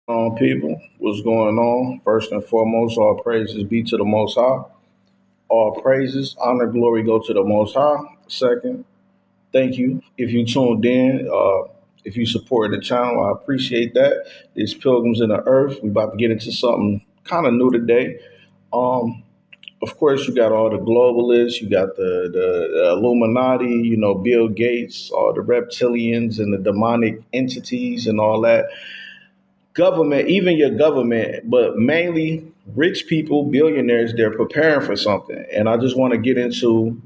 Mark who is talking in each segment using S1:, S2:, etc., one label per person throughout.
S1: People, what's going on? First and foremost, all praises be to the Most High. All praises, honor, glory go to the Most High. Second, thank you if you tuned in. If you supported the channel, I appreciate that. It's Pilgrims in the Earth. We about to get into something kind of new today. Um, of course, you got all the globalists, you got the Illuminati, Bill Gates, all the reptilians and the demonic entities and all that government, even your government, but mainly rich people, billionaires, they're preparing for something. And I just want to get into,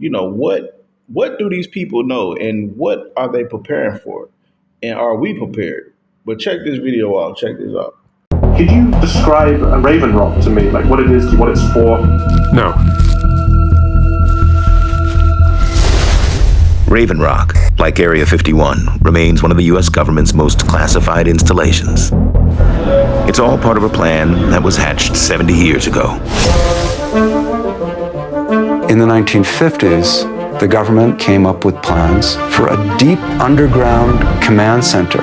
S1: what do these people know and what are they preparing for? And are we prepared? But check this video out. Check this out.
S2: Could you describe a Raven Rock to me, like what it is, what it's for?
S3: No.
S4: Raven Rock, like Area 51, remains one of the U.S. government's most classified installations. It's all part of a plan that was hatched 70 years ago.
S5: In the 1950s, the government came up with plans for a deep underground command center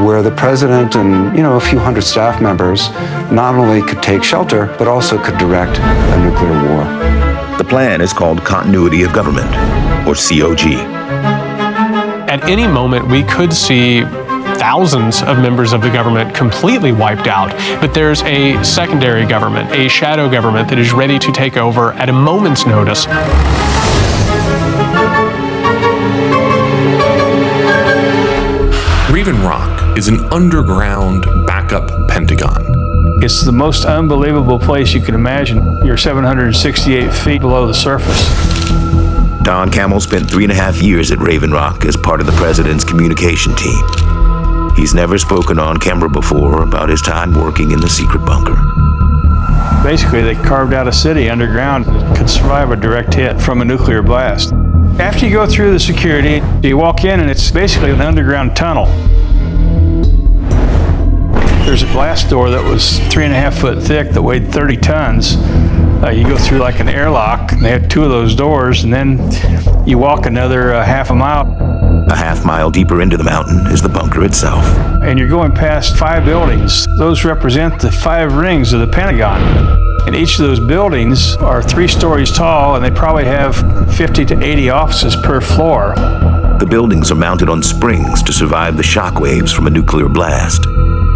S5: where the president and, a few hundred staff members not only could take shelter, but also could direct a nuclear war.
S4: The plan is called Continuity of Government, or COG.
S3: At any moment, we could see thousands of members of the government completely wiped out. But there's a secondary government, a shadow government that is ready to take over at a moment's notice.
S6: Raven Rock is an underground backup Pentagon.
S7: It's the most unbelievable place you can imagine. You're 768 feet below the surface.
S4: Don Camel spent 3.5 years at Raven Rock as part of the president's communication team. He's never spoken on camera before about his time working in the secret bunker.
S7: Basically, they carved out a city underground that could survive a direct hit from a nuclear blast. After you go through the security, you walk in and it's basically an underground tunnel. There's a glass door that was 3.5 foot thick that weighed 30 tons. You go through like an airlock, and they had 2 of those doors, and then you walk another half a mile.
S4: A half mile deeper into the mountain is the bunker itself.
S7: And you're going past 5 buildings. Those represent the 5 rings of the Pentagon. And each of those buildings are 3 stories tall, and they probably have 50 to 80 offices per floor.
S4: The buildings are mounted on springs to survive the shock waves from a nuclear blast.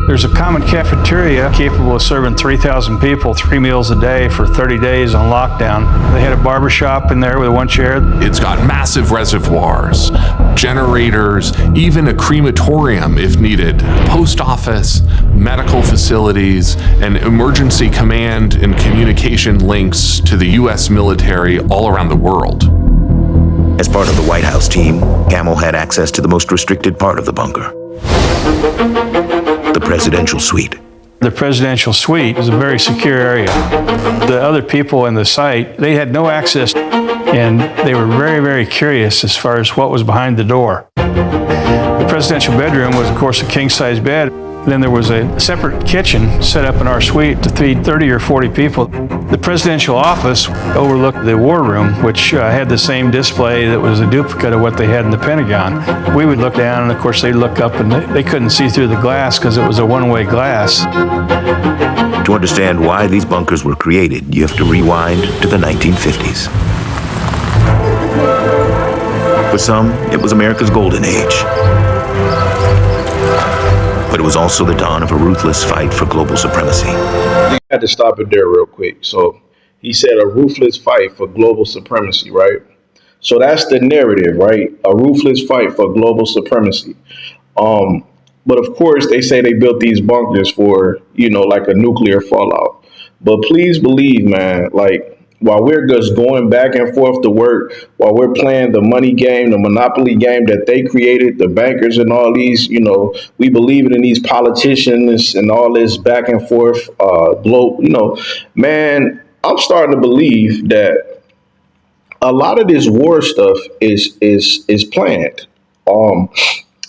S7: There's a common cafeteria capable of serving 3,000 people 3 meals a day for 30 days on lockdown. They had a barber shop in there with 1 chair.
S6: It's got massive reservoirs, generators, even a crematorium if needed, post office, medical facilities, and emergency command and communication links to the U.S. military all around the world.
S4: As part of the White House team, Camel had access to the most restricted part of the bunker. The presidential suite.
S7: The presidential suite is a very secure area. The other people in the site, they had no access, and they were very, very curious as far as what was behind the door. The presidential bedroom was, of course, a king-size bed. Then there was a separate kitchen set up in our suite to feed 30 or 40 people. The presidential office overlooked the war room, which had the same display that was a duplicate of what they had in the Pentagon. We would look down, and of course they'd look up, and they couldn't see through the glass because it was a one-way glass.
S4: To understand why these bunkers were created, you have to rewind to the 1950s. For some, it was America's golden age. But it was also the dawn of a ruthless fight for global supremacy.
S1: I had to stop it there real quick. So he said a ruthless fight for global supremacy, right? So that's the narrative, right? A ruthless fight for global supremacy. But of course, they say they built these bunkers for, like a nuclear fallout. But please believe, man, like, while we're just going back and forth to work, while we're playing the money game, the monopoly game that they created, the bankers and all these, we believe in these politicians and all this back and forth, man, I'm starting to believe that a lot of this war stuff is planned.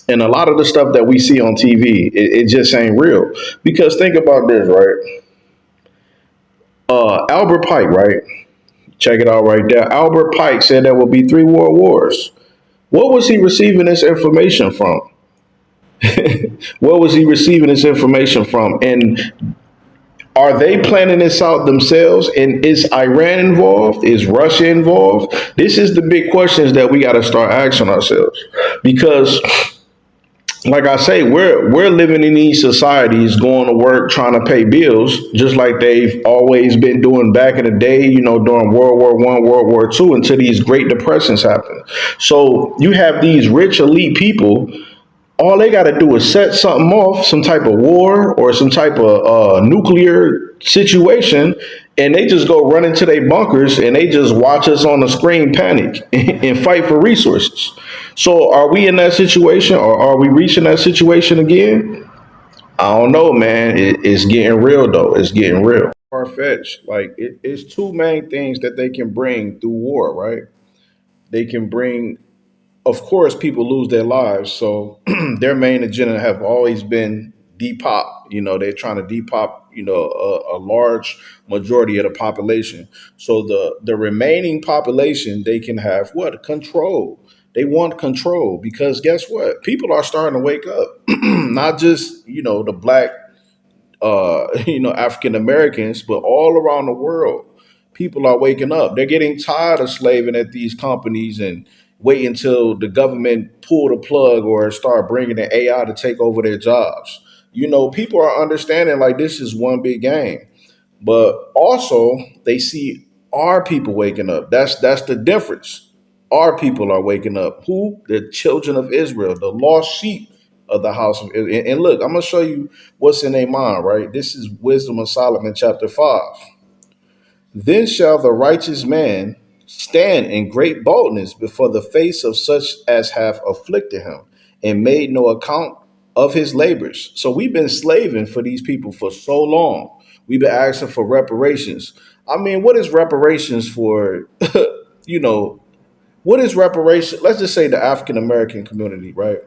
S1: And a lot of the stuff that we see on TV, it just ain't real. Because think about this, right? Albert Pike, right? Check it out right there. Albert Pike said there will be 3 world wars. What was he receiving this information from? Where was he receiving this information from? And are they planning this out themselves? And is Iran involved? Is Russia involved? This is the big questions that we got to start asking ourselves. Because, like I say, we're living in these societies, going to work, trying to pay bills, just like they've always been doing back in the day, during World War I, World War II, until these Great Depressions happened. So you have these rich elite people. All they got to do is set something off, some type of war or some type of nuclear situation, and they just go run into their bunkers and they just watch us on the screen panic and fight for resources. So are we in that situation, or are we reaching that situation again? I don't know, man. It's getting real, though. It's getting real. Far-fetched. Like, it's two main things that they can bring through war, right? They can bring, of course, people lose their lives. So their main agenda have always been depop. They're trying to depop, a large majority of the population. So the remaining population, they can have what? Control. They want control, because guess what? People are starting to wake up. Not just, the black African Americans, but all around the world, people are waking up. They're getting tired of slaving at these companies and wait until the government pull the plug or start bringing the AI to take over their jobs. People are understanding like this is one big game, but also they see our people waking up. That's the difference. Our people are waking up. Who? The children of Israel, the lost sheep of the house of Israel. And look, I'm gonna show you what's in their mind, right? This is Wisdom of Solomon, chapter 5. Then shall the righteous man stand in great boldness before the face of such as have afflicted him, and made no account of his labors. So we've been slaving for these people for so long. We've been asking for reparations. I mean, what is reparations for? you know, what is reparation? Let's just say the African American community, right?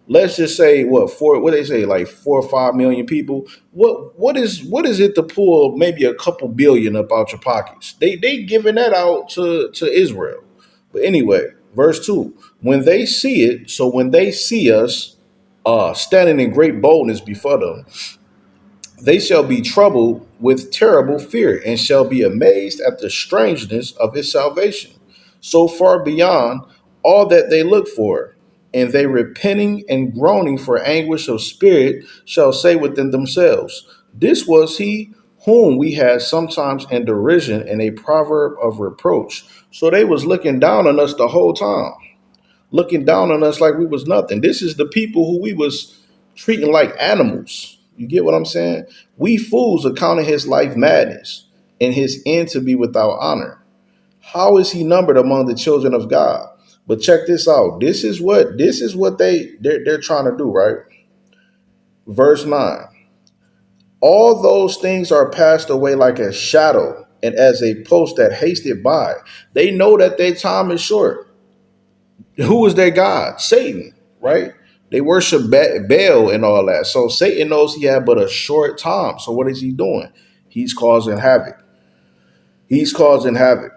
S1: Let's just say what they say, like 4 or 5 million people. What is it to pull maybe a couple billion up out your pockets? They giving that out to Israel. But anyway, verse 2. When they see it, so when they see us standing in great boldness before them, they shall be troubled with terrible fear, and shall be amazed at the strangeness of his salvation, so far beyond all that they look for. And they, repenting and groaning for anguish of spirit, shall say within themselves, this was he whom we had sometimes in derision, and a proverb of reproach. So they was looking down on us the whole time, looking down on us like we was nothing. This is the people who we was treating like animals. You get what I'm saying? We fools accounted his life madness, and his end to be without honor. How is he numbered among the children of God? But check this out. This is what they're trying to do, right? Verse 9. All those things are passed away like a shadow, and as a post that hasted by. They know that their time is short. Who is their God? Satan, right? They worship Baal and all that. So Satan knows he had but a short time. So what is he doing? He's causing havoc. He's causing havoc.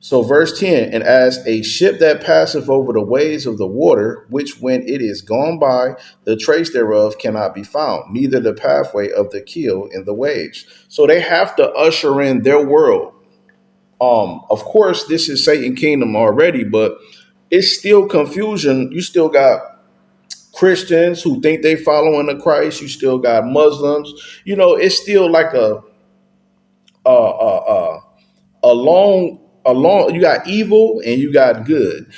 S1: So verse 10, and as a ship that passeth over the waves of the water, which when it is gone by, the trace thereof cannot be found, neither the pathway of the keel in the waves. So they have to usher in their world. Of course, this is Satan kingdom already, but it's still confusion. You still got Christians who think they following the Christ. You still got Muslims. It's still like a long. You got evil and you got good.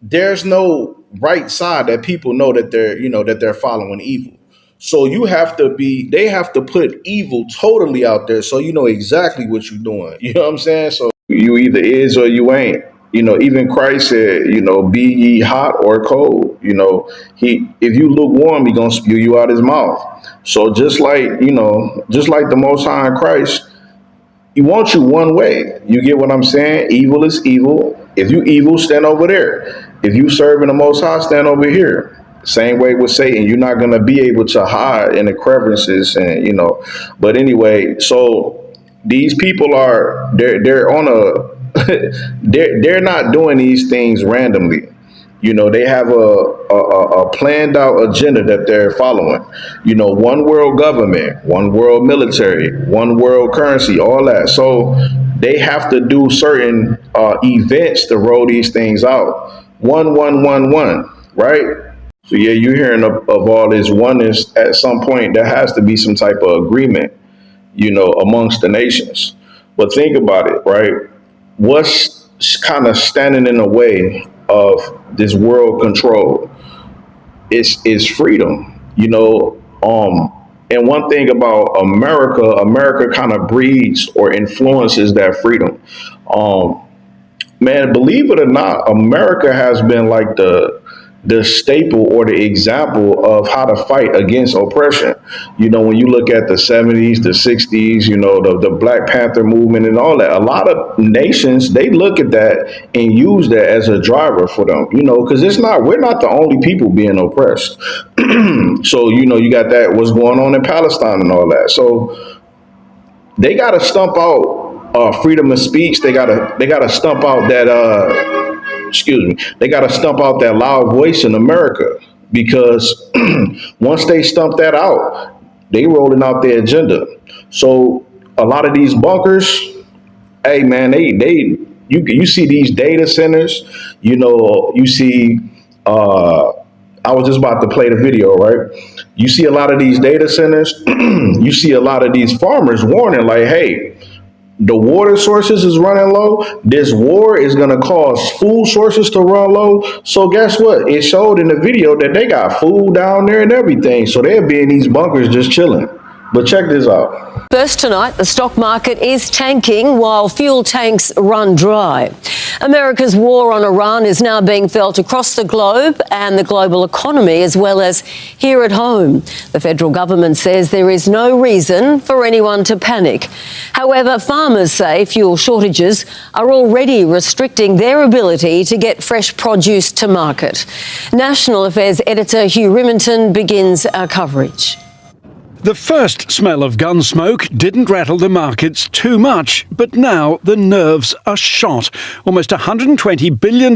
S1: There's no right side that people know that they're following evil. So they have to put evil totally out there, so you know exactly what you're doing. You know what I'm saying? So you either is or you ain't. Even Christ said, be ye hot or cold. If you lukewarm, he gonna spew you out his mouth. So just like the Most High in Christ, he wants you one way. You get what I'm saying? Evil is evil. If you evil, stand over there. If you serving the Most High, stand over here. Same way with Satan. You're not going to be able to hide in the crevices, and But anyway, so these people they're on a they're not doing these things randomly. They have a planned out agenda that they're following. One world government, one world military, one world currency, all that. So they have to do certain events to roll these things out. One, right? So yeah, you're hearing of all this oneness. At some point, there has to be some type of agreement, amongst the nations. But think about it, right? What's kind of standing in the way of this world control is freedom, and one thing about America kind of breeds or influences that freedom. Man, believe it or not, America has been like the staple or the example of how to fight against oppression. When you look at the 70s, the 60s, the Black Panther movement and all that, a lot of nations, they look at that and use that as a driver for them, because we're not the only people being oppressed. So, you got that, what's going on in Palestine and all that. So they got to stump out freedom of speech. They got to stump out that, they got to stump out that loud voice in America, because once they stump that out, they rolling out their agenda. So a lot of these bunkers, hey man, you see these data centers, you see, I was just about to play the video, right? You see a lot of these data centers, you see a lot of these farmers warning like, hey, the water sources is running low. This war is going to cause food sources to run low. So guess what? It showed in the video that they got food down there and everything. So they'll be in these bunkers just chilling. But check this out.
S8: First tonight, the stock market is tanking while fuel tanks run dry. America's war on Iran is now being felt across the globe and the global economy, as well as here at home. The federal government says there is no reason for anyone to panic. However, farmers say fuel shortages are already restricting their ability to get fresh produce to market. National Affairs editor Hugh Riminton begins our coverage.
S9: The first smell of gun smoke didn't rattle the markets too much, but now the nerves are shot. Almost $120 billion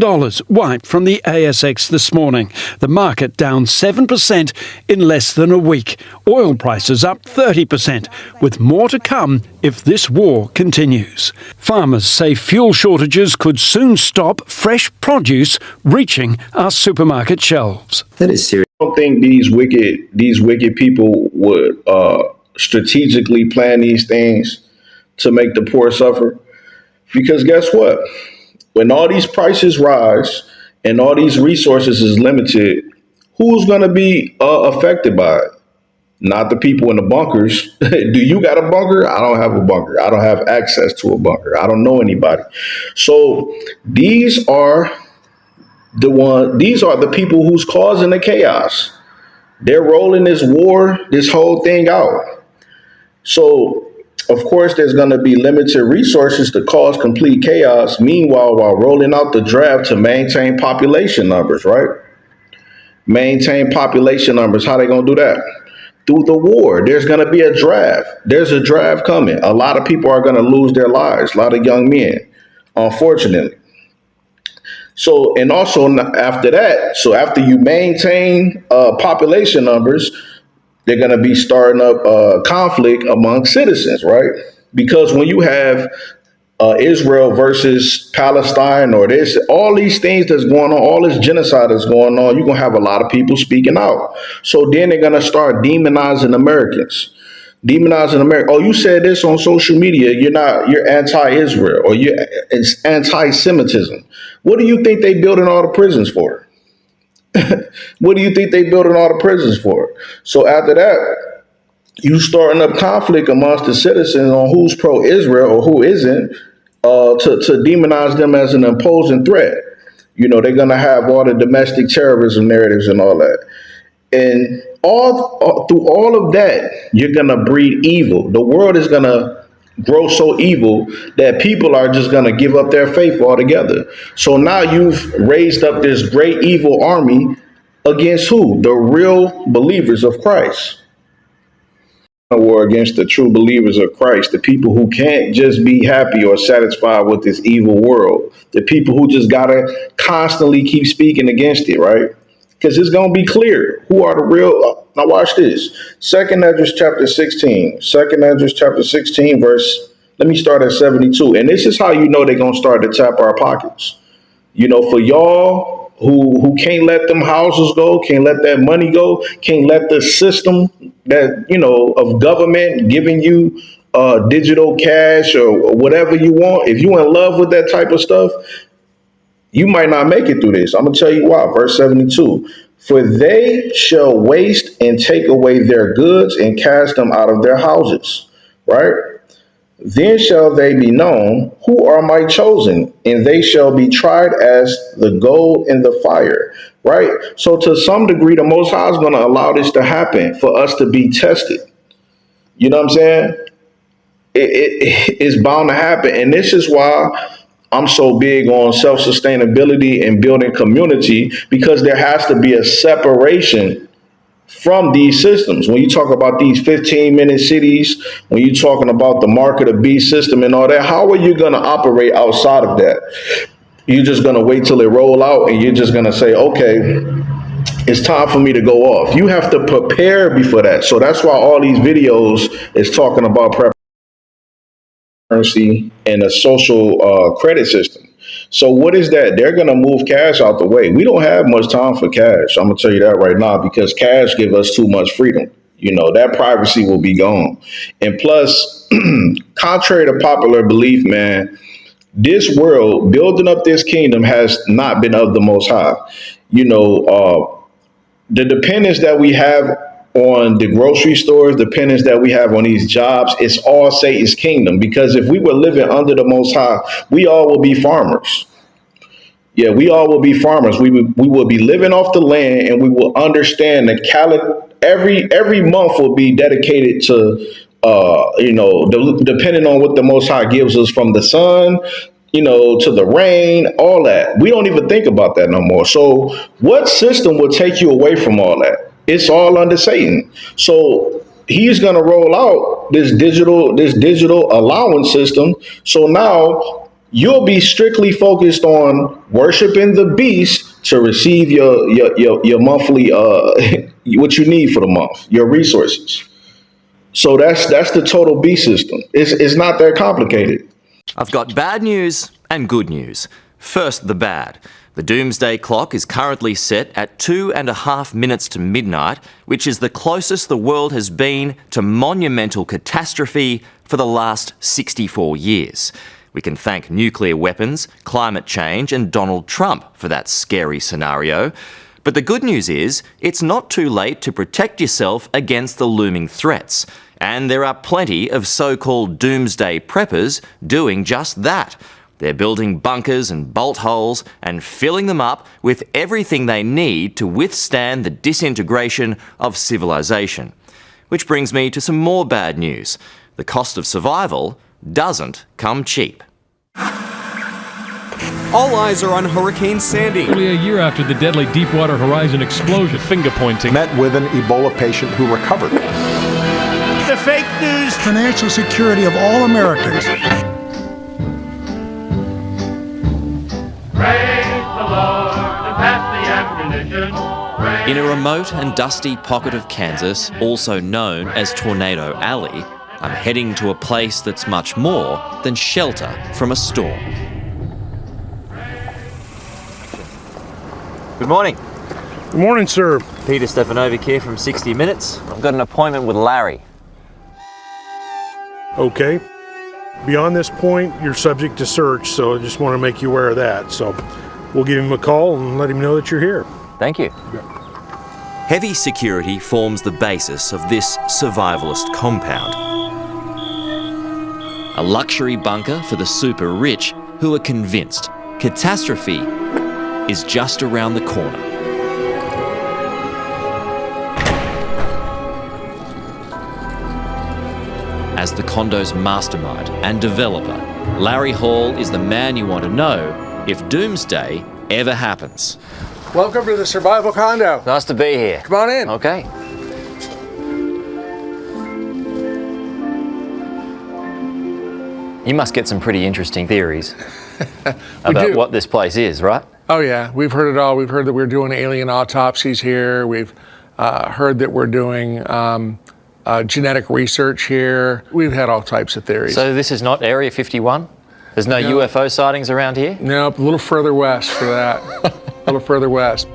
S9: wiped from the ASX this morning. The market down 7% in less than a week. Oil prices up 30%, with more to come if this war continues. Farmers say fuel shortages could soon stop fresh produce reaching our supermarket shelves.
S4: That is serious.
S1: I don't think these wicked people would strategically plan these things to make the poor suffer. Because guess what? When all these prices rise and all these resources is limited, who's going to be affected by it? Not the people in the bunkers. Do you got a bunker? I don't have a bunker. I don't have access to a bunker. I don't know anybody. So these are the people who's causing the chaos. They're rolling this war, this whole thing out. So, of course, there's going to be limited resources to cause complete chaos. Meanwhile, while rolling out the draft to maintain population numbers, right? Maintain population numbers. How they going to do that? Through the war. There's going to be a draft. There's a draft coming. A lot of people are going to lose their lives. A lot of young men, unfortunately. So, and also after that, so after you maintain population numbers, they're going to be starting up conflict among citizens, right? Because when you have Israel versus Palestine, or this, all these things that's going on, all this genocide that's going on, you're going to have a lot of people speaking out. So then they're going to start demonizing Americans. Demonizing America. Oh, you said this on social media. You're anti-Israel, or it's anti-Semitism. What do you think they building all the prisons for? What do you think they building all the prisons for? So after that, you starting up conflict amongst the citizens on who's pro-Israel or who isn't, to demonize them as an imposing threat. They're going to have all the domestic terrorism narratives and all that. And through all of that, you're going to breed evil. The world is going to grow so evil that people are just going to give up their faith altogether. So now you've raised up this great evil army against who? The real believers of Christ. a war against the true believers of Christ, the people who can't just be happy or satisfied with this evil world, the people who just gotta constantly keep speaking against it, right? Because it's gonna be clear who are the real. Now watch this. 2nd Esdras chapter 16. 2nd Esdras chapter 16 verse. Let me start at 72. And this is how you know they're gonna start to tap our pockets. You know, for y'all who can't let them houses go, can't let that money go, can't let the system that, you know, of government giving you digital cash or whatever you want. If you in love with that type of stuff, you might not make it through this. I'm gonna tell you why. Verse 72. For they shall waste and take away their goods and cast them out of their houses. Right? Then shall they be known who are my chosen, and they shall be tried as the gold in the fire. Right? So to some degree, the Most High is going to allow this to happen for us to be tested. You know what I'm saying? It's bound to happen. And this is why I'm so big on self-sustainability and building community, because there has to be a separation from these systems. When you talk about these 15-minute cities, when you're talking about the mark of the beast system and all that, how are you going to operate outside of that? You're just going to wait till it roll out and you're just going to say, okay, it's time for me to go off. You have to prepare before that. So that's why all these videos is talking about currency and a social credit system. So what is that? They're going to move cash out the way. We don't have much time for cash. I'm going to tell you that right now, because cash gives us too much freedom. You know, that privacy will be gone. And plus, contrary to popular belief, man, this world, building up this kingdom has not been of the Most High. You know, the dependence that we have on the grocery stores, dependence that we have on these jobs, it's all Satan's kingdom. Because if we were living under the Most High, we all will be farmers. Yeah, we all will be farmers. We will be living off the land, and we will understand that every month will be dedicated to, you know, depending on what the Most High gives us, from the sun, you know, to the rain, all that. We don't even think about that no more. So what system will take you away from all that? It's all under Satan. So he's going to roll out this digital allowance system. So now you'll be strictly focused on worshiping the beast to receive your monthly what you need for the month, your resources. So that's the total beast system. It's not that complicated.
S10: I've got bad news and good news. First, the bad. The doomsday clock is currently set at 2.5 minutes to midnight, which is the closest the world has been to monumental catastrophe for the last 64 years. We can thank nuclear weapons, climate change and Donald Trump for that scary scenario. But the good news is, it's not too late to protect yourself against the looming threats. And there are plenty of so-called doomsday preppers doing just that. They're building bunkers and bolt holes and filling them up with everything they need to withstand the disintegration of civilization. Which brings me to some more bad news. The cost of survival doesn't come cheap.
S11: All eyes are on Hurricane Sandy.
S12: Only a year after the deadly Deepwater Horizon explosion, finger pointing.
S13: Met with an Ebola patient who recovered.
S14: The fake news. Financial security of all Americans.
S10: In a remote and dusty pocket of Kansas, also known as Tornado Alley, I'm heading to a place that's much more than shelter from a storm. Good morning.
S15: Good morning, sir.
S10: Peter Stefanovic here from 60 Minutes. I've got an appointment with Larry.
S15: Okay. Beyond this point, you're subject to search, so I just want to make you aware of that. So we'll give him a call and let him know that you're here.
S10: Thank you. Heavy security forms the basis of this survivalist compound. A luxury bunker for the super rich who are convinced catastrophe is just around the corner. As the condo's mastermind and developer, Larry Hall is the man you want to know if doomsday ever happens.
S16: Welcome to the Survival Condo.
S10: Nice to be here.
S16: Come on in.
S10: Okay. You must get some pretty interesting theories about what this place is, right?
S16: Oh yeah, we've heard it all. We've heard that we're doing alien autopsies here. We've heard that we're doing genetic research here. We've had all types of theories.
S10: So this is not Area 51? There's no UFO sightings around here?
S16: Nope, a little further west for that. A little further west.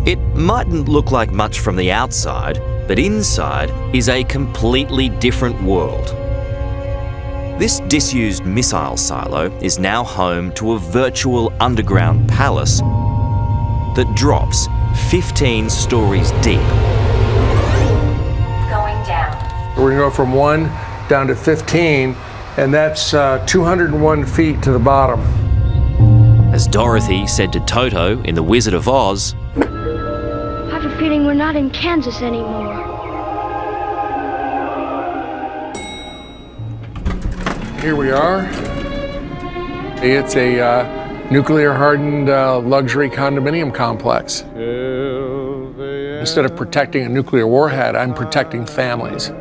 S10: It mightn't look like much from the outside, but inside is a completely different world. This disused missile silo is now home to a virtual underground palace that drops 15 stories deep.
S17: Going down.
S16: We're gonna go from 1 down to 15, and that's 201 feet to the bottom.
S10: As Dorothy said to Toto in The Wizard of Oz,
S17: I have a feeling we're not in Kansas anymore.
S16: Here we are. It's a nuclear-hardened luxury condominium complex. Instead of protecting a nuclear warhead, I'm protecting families.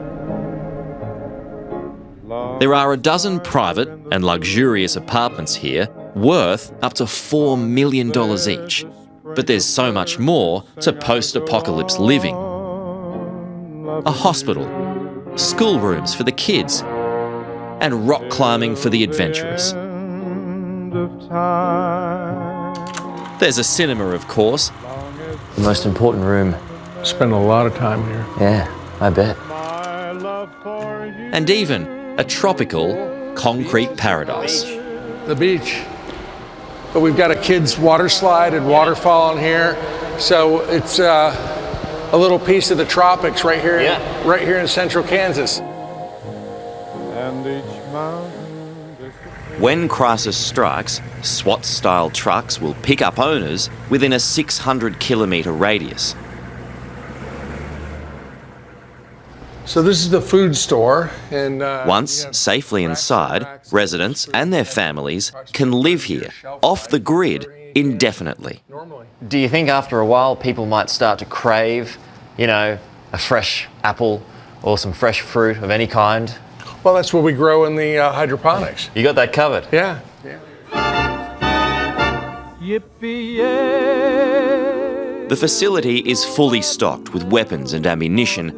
S10: there are a dozen private and luxurious apartments here worth up to $4 million each. But there's so much more to post-apocalypse living. A hospital, schoolrooms for the kids, and rock climbing for the adventurous. There's a cinema, of course. The most important room.
S16: Spend a lot of time here.
S10: Yeah, I bet. And even a tropical concrete paradise.
S16: The beach. But we've got a kids' water slide and waterfall in here. So it's a little piece of the tropics right here, right here in central Kansas.
S10: When crisis strikes, SWAT-style trucks will pick up owners within a 600-kilometre radius.
S16: So this is the food store. And
S10: once safely inside, residents and their families can live here, off the grid, indefinitely. Do you think after a while people might start to crave, a fresh apple or some fresh fruit of any kind?
S16: Well, that's what we grow in the hydroponics.
S10: You got that covered?
S16: Yeah.
S10: The facility is fully stocked with weapons and ammunition.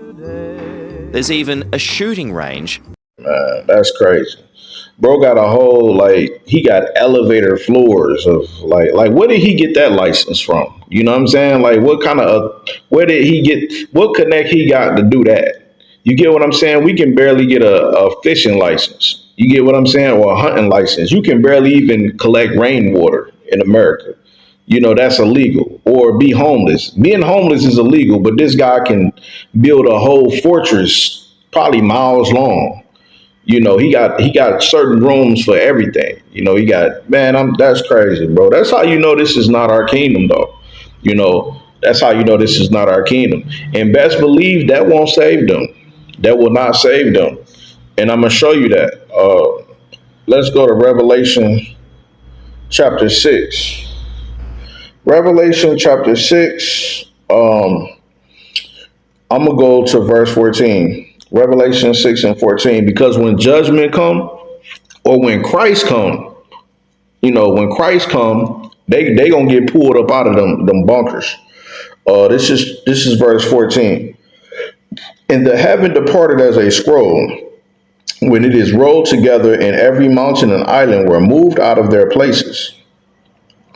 S10: There's even a shooting range.
S1: Man, that's crazy. Bro got a whole, he got elevator floors of, where did he get that license from? You know what I'm saying? What kind of, where did he get, what connect he got to do that? You get what I'm saying? We can barely get a fishing license. You get what I'm saying? Or a hunting license. You can barely even collect rainwater in America. That's illegal. Or be homeless. Being homeless is illegal, but this guy can build a whole fortress probably miles long. He got certain rooms for everything. He got, that's crazy, bro. That's how this is not our kingdom, though. That's how this is not our kingdom. And best believe that won't save them. That will not save them. And I'm going to show you that. Let's go to Revelation chapter 6. Revelation chapter 6. I'm going to go to verse 14. Revelation 6 and 14. Because when judgment come, or when Christ come, when Christ come, they going to get pulled up out of them bunkers. This is verse 14. And the heaven departed as a scroll, when it is rolled together, and every mountain and island were moved out of their places.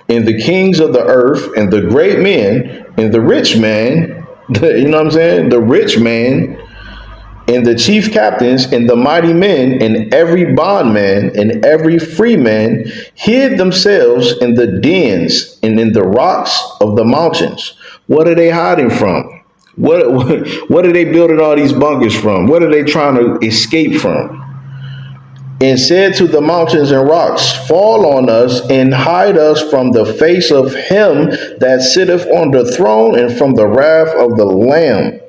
S1: And the kings of the earth, and the great men, and the rich man, the rich man, and the chief captains, and the mighty men, and every bondman, and every free man, hid themselves in the dens and in the rocks of the mountains. What are they hiding from? What are they building all these bunkers from? What are they trying to escape from? And said to the mountains and rocks, fall on us and hide us from the face of him that sitteth on the throne and from the wrath of the Lamb.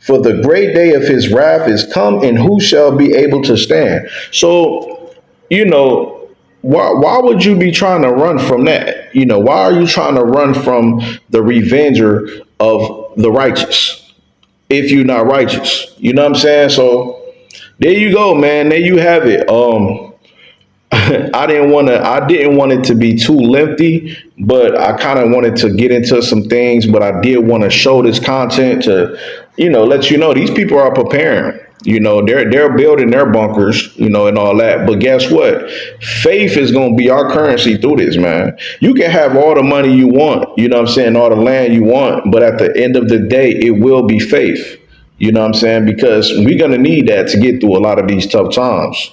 S1: For the great day of his wrath is come, and who shall be able to stand? So, why would you be trying to run from that? Why are you trying to run from the revenger of the righteous if you're not righteous? You know what I'm saying? So there you go, man. There you have it. I didn't want it to be too lengthy, but I kind of wanted to get into some things, but I did want to show this content to, let you know these people are preparing. They're building their bunkers, and all that. But guess what? Faith is going to be our currency through this, man. You can have all the money you want, all the land you want, but at the end of the day, it will be faith. Because we're going to need that to get through a lot of these tough times.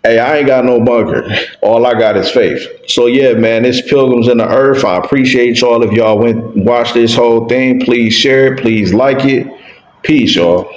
S1: Hey, I ain't got no bunker. All I got is faith. So yeah, man, it's Pilgrims in the Earth. I appreciate y'all. If y'all watch this whole thing, please share it. Please like it. Peace, y'all.